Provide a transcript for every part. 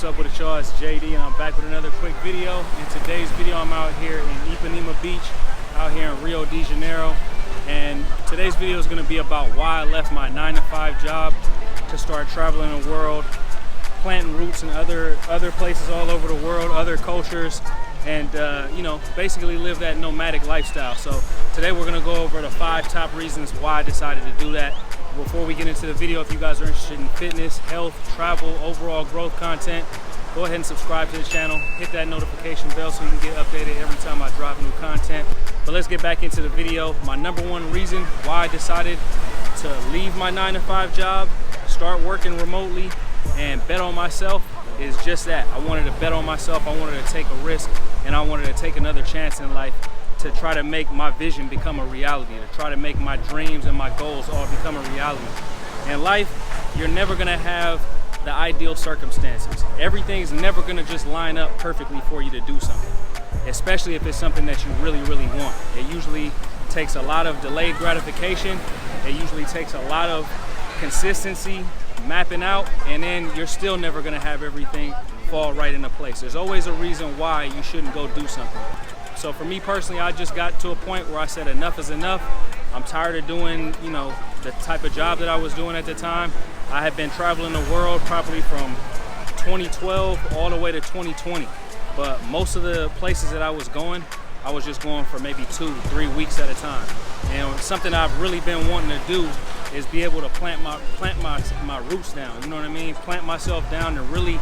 what's up with y'all? It's JD and I'm back with another quick video. In today's video, I'm out here in Ipanema Beach, out here in Rio de Janeiro. And today's video is going to be about why I left my 9-to-5 job to start traveling the world, planting roots in other places all over the world, other cultures, and basically live that nomadic lifestyle. So today we're going to go over the 5 top reasons why I decided to do that. Before we get into the video, if you guys are interested in fitness, health, travel, overall growth content, go ahead and subscribe to the channel, hit that notification bell so you can get updated every time I drop new content. But let's get back into the video. My number one reason why I decided to leave my 9-to-5 job, start working remotely, and bet on myself is just that. I wanted to bet on myself, I wanted to take a risk, and I wanted to take another chance in life to try to make my vision become a reality, to try to make my dreams and my goals all become a reality. In life, you're never gonna have the ideal circumstances. Everything's never gonna just line up perfectly for you to do something, especially if it's something that you really, really want. It usually takes a lot of delayed gratification. It usually takes a lot of consistency, mapping out, and then you're still never gonna have everything fall right into place. There's always a reason why you shouldn't go do something. So for me personally, I just got to a point where I said enough is enough. I'm tired of doing, the type of job that I was doing at the time. I had been traveling the world probably from 2012 all the way to 2020. But most of the places that I was going, I was just going for maybe 2-3 weeks at a time. And something I've really been wanting to do is be able to plant my roots down. You know what I mean? Plant myself down and really,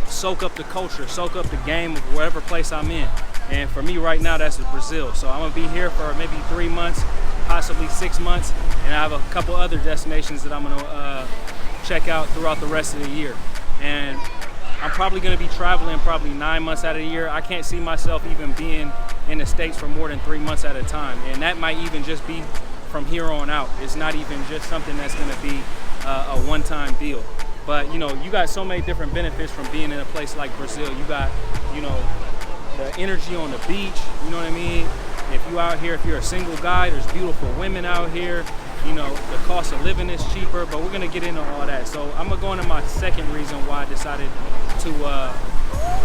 soak up the culture, soak up the game of wherever place I'm in. And for me right now, that's Brazil. So I'm gonna be here for maybe 3 months, possibly 6 months, and I have a couple other destinations that I'm gonna check out throughout the rest of the year. And I'm probably gonna be traveling probably 9 months out of the year. I can't see myself even being in the States for more than 3 months at a time. And that might even just be from here on out. It's not even just something that's gonna be a one-time deal. But you got so many different benefits from being in a place like Brazil. You got, the energy on the beach, you know what I mean? If you out here, if you're a single guy, there's beautiful women out here. The cost of living is cheaper, but we're gonna get into all that. So I'm gonna go into my second reason why I decided to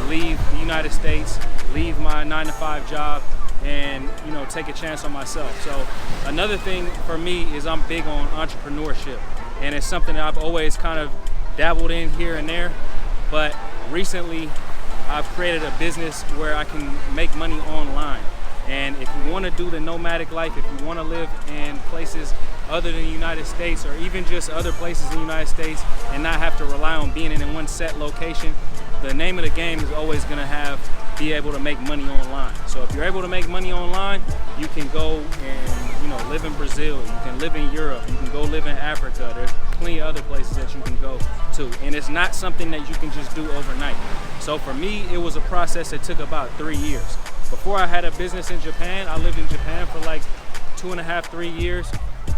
leave the United States, leave my 9-to-5 job, and take a chance on myself. So another thing for me is I'm big on entrepreneurship, and it's something that I've always kind of dabbled in here and there, but recently I've created a business where I can make money online. And if you want to do the nomadic life, if you want to live in places other than the United States, or even just other places in the United States and not have to rely on being in one set location, the name of the game is always going to be able to make money online. So if you're able to make money online, you can go and live in Brazil, you can live in Europe, you can go live in Africa. There's plenty of other places that you can go to, and it's not something that you can just do overnight. So for me, it was a process that took about 3 years. Before I had a business in Japan, I lived in Japan for like 2.5-3 years,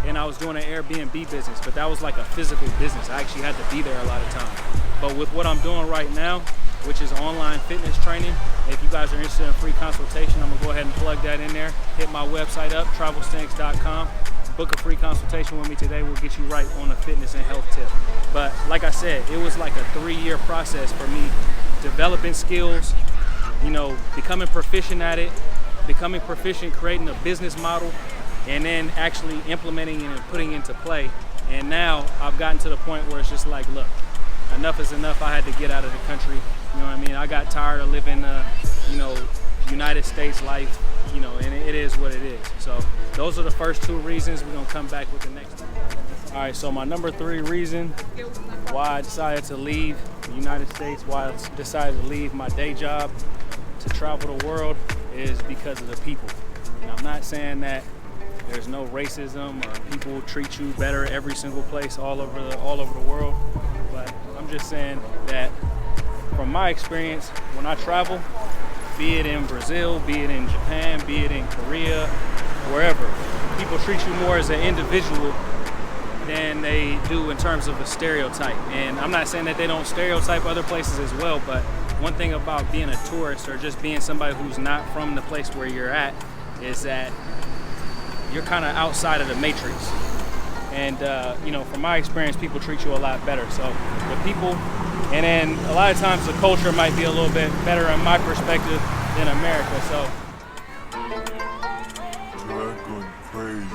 and I was doing an Airbnb business, but that was like a physical business. I actually had to be there a lot of times. But with what I'm doing right now, which is online fitness training, if you guys are interested in a free consultation, I'm gonna go ahead and plug that in there. Hit my website up, Travelsthenix.com. Book a free consultation with me today. We'll get you right on a fitness and health tip. But like I said, it was like a 3-year process for me, developing skills, becoming proficient at it, becoming proficient creating a business model, and then actually implementing it and putting it into play. And now I've gotten to the point where it's just like, look, enough is enough. I had to get out of the country. You know what I mean? I got tired of living, United States life, and it is what it is. So those are the first 2 reasons. We're gonna come back with the next one. All right, so my number 3 reason why I decided to leave the United States, why I decided to leave my day job to travel the world is because of the people. And I'm not saying that there's no racism or people treat you better every single place all over the world, but I'm just saying that from my experience, when I travel, be it in Brazil, be it in Japan, be it in Korea, wherever, people treat you more as an individual than they do in terms of a stereotype. And I'm not saying that they don't stereotype other places as well, but one thing about being a tourist or just being somebody who's not from the place where you're at is that you're kind of outside of the matrix. And from my experience, people treat you a lot better. So the people And then a lot of times the culture might be a little bit better in my perspective than America. So going crazy.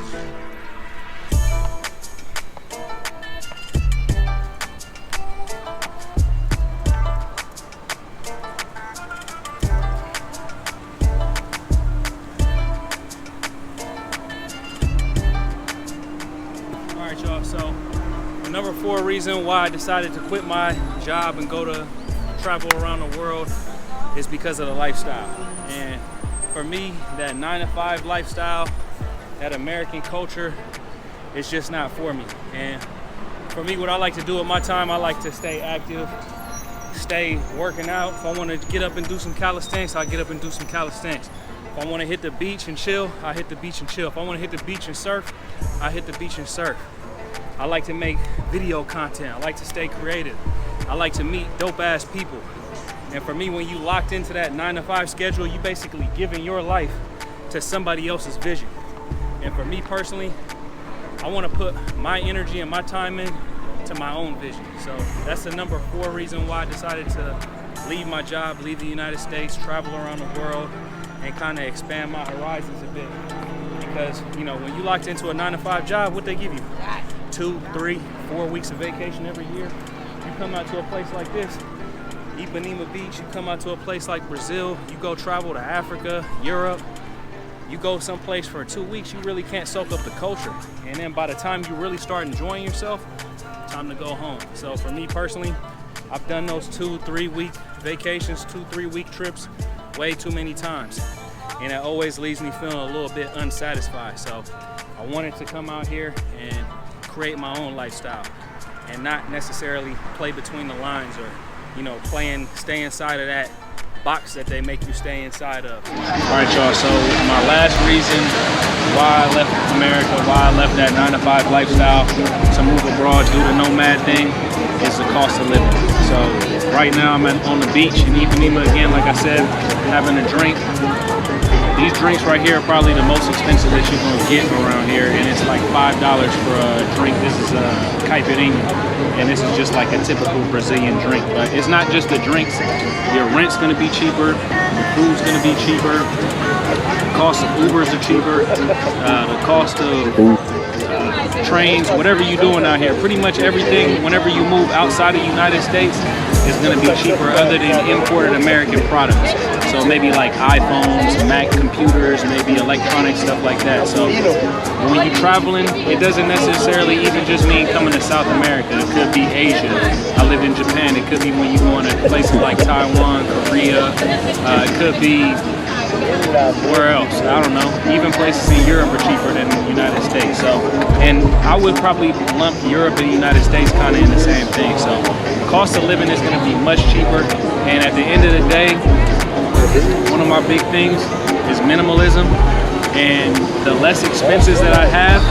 Alright y'all, so the number 4 reason why I decided to quit my job and go to travel around the world is because of the lifestyle. And for me, that 9-to-5 lifestyle, that American culture, is just not for me. And for me, what I like to do with my time, I like to stay active, stay working out. If I want to get up and do some calisthenics, I get up and do some calisthenics. If I want to hit the beach and chill, I hit the beach and chill. If I want to hit the beach and surf, I hit the beach and surf. I like to make video content. I like to stay creative. I like to meet dope ass people. And for me, when you locked into that 9-to-5 schedule, you basically giving your life to somebody else's vision. And for me personally, I want to put my energy and my time in to my own vision. So that's the number 4 reason why I decided to leave my job, leave the United States, travel around the world, and kind of expand my horizons a bit. Because, you know, when you locked into a 9-to-5 job, what they give you? 2, 3, 4 weeks of vacation every year. You come out to a place like this, Ipanema Beach, you come out to a place like Brazil, you go travel to Africa, Europe, you go someplace for 2 weeks, you really can't soak up the culture. And then by the time you really start enjoying yourself, time to go home. So for me personally, I've done those 2-3 week vacations, 2-3 week trips way too many times. And it always leaves me feeling a little bit unsatisfied. So I wanted to come out here and create my own lifestyle and not necessarily play between the lines or, you know, stay inside of that box that they make you stay inside of. All right, y'all, so my last reason why I left America, why I left that 9-to-5 lifestyle to move abroad, do the Nomad thing, is the cost of living. So right now I'm on the beach in Ipanema again, like I said, having a drink. These drinks right here are probably the most expensive that you're gonna get around here, and it's like $5 for a drink. This is a caipirinha, and this is just like a typical Brazilian drink. But it's not just the drinks. Your rent's gonna be cheaper, your food's gonna be cheaper, the cost of Ubers are cheaper, the cost of trains, whatever you're doing out here, pretty much everything, whenever you move outside of the United States, is gonna be cheaper other than imported American products. So maybe like iPhones, Mac computers, maybe electronic stuff like that. So when you're traveling, it doesn't necessarily even just mean coming to South America. It could be Asia. I lived in Japan. It could be when you're going to places like Taiwan, Korea. It could be where else? I don't know. Even places in Europe are cheaper than the United States. So, and I would probably lump Europe and the United States kind of in the same thing. So cost of living is going to be much cheaper. And at the end of the day, one of my big things is minimalism, and the less expenses that I have,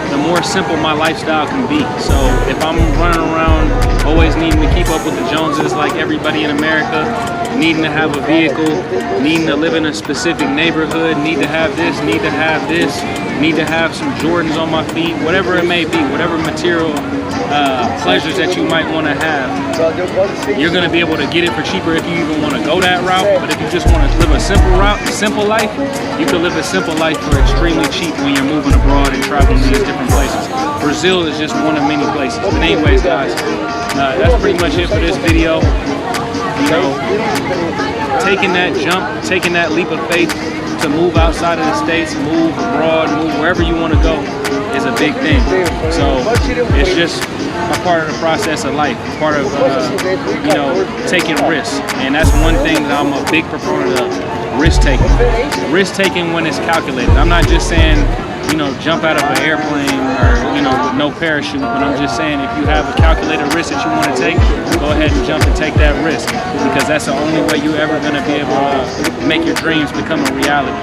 the more simple my lifestyle can be. So if I'm running around always needing to keep up with the Joneses like everybody in America, needing to have a vehicle, needing to live in a specific neighborhood, need to have this, need to have this, need to have some Jordans on my feet, whatever it may be, whatever material pleasures that you might want to have, you're going to be able to get it for cheaper if you even want to go that route. But if you just want to live a simple life, you can live a simple life for extremely cheap when you're moving abroad and traveling to these different places. Brazil is just one of many places. But anyways, guys, that's pretty much it for this video. You know, taking that jump, taking that leap of faith to move outside of the States, move abroad, move wherever you want to go is a big thing. So it's just a part of the process of life, part of, you know, taking risks. And that's one thing that I'm a big proponent of, risk-taking. Risk-taking when it's calculated. I'm not just saying, you know, jump out of an airplane or, you know, with no parachute, but I'm just saying if you have a calculated risk that you want to take, go ahead and jump and take that risk, because that's the only way you're ever going to be able to make your dreams become a reality.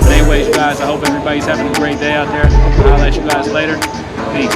But anyways, guys, I hope everybody's having a great day out there. I'll let you guys later. Peace.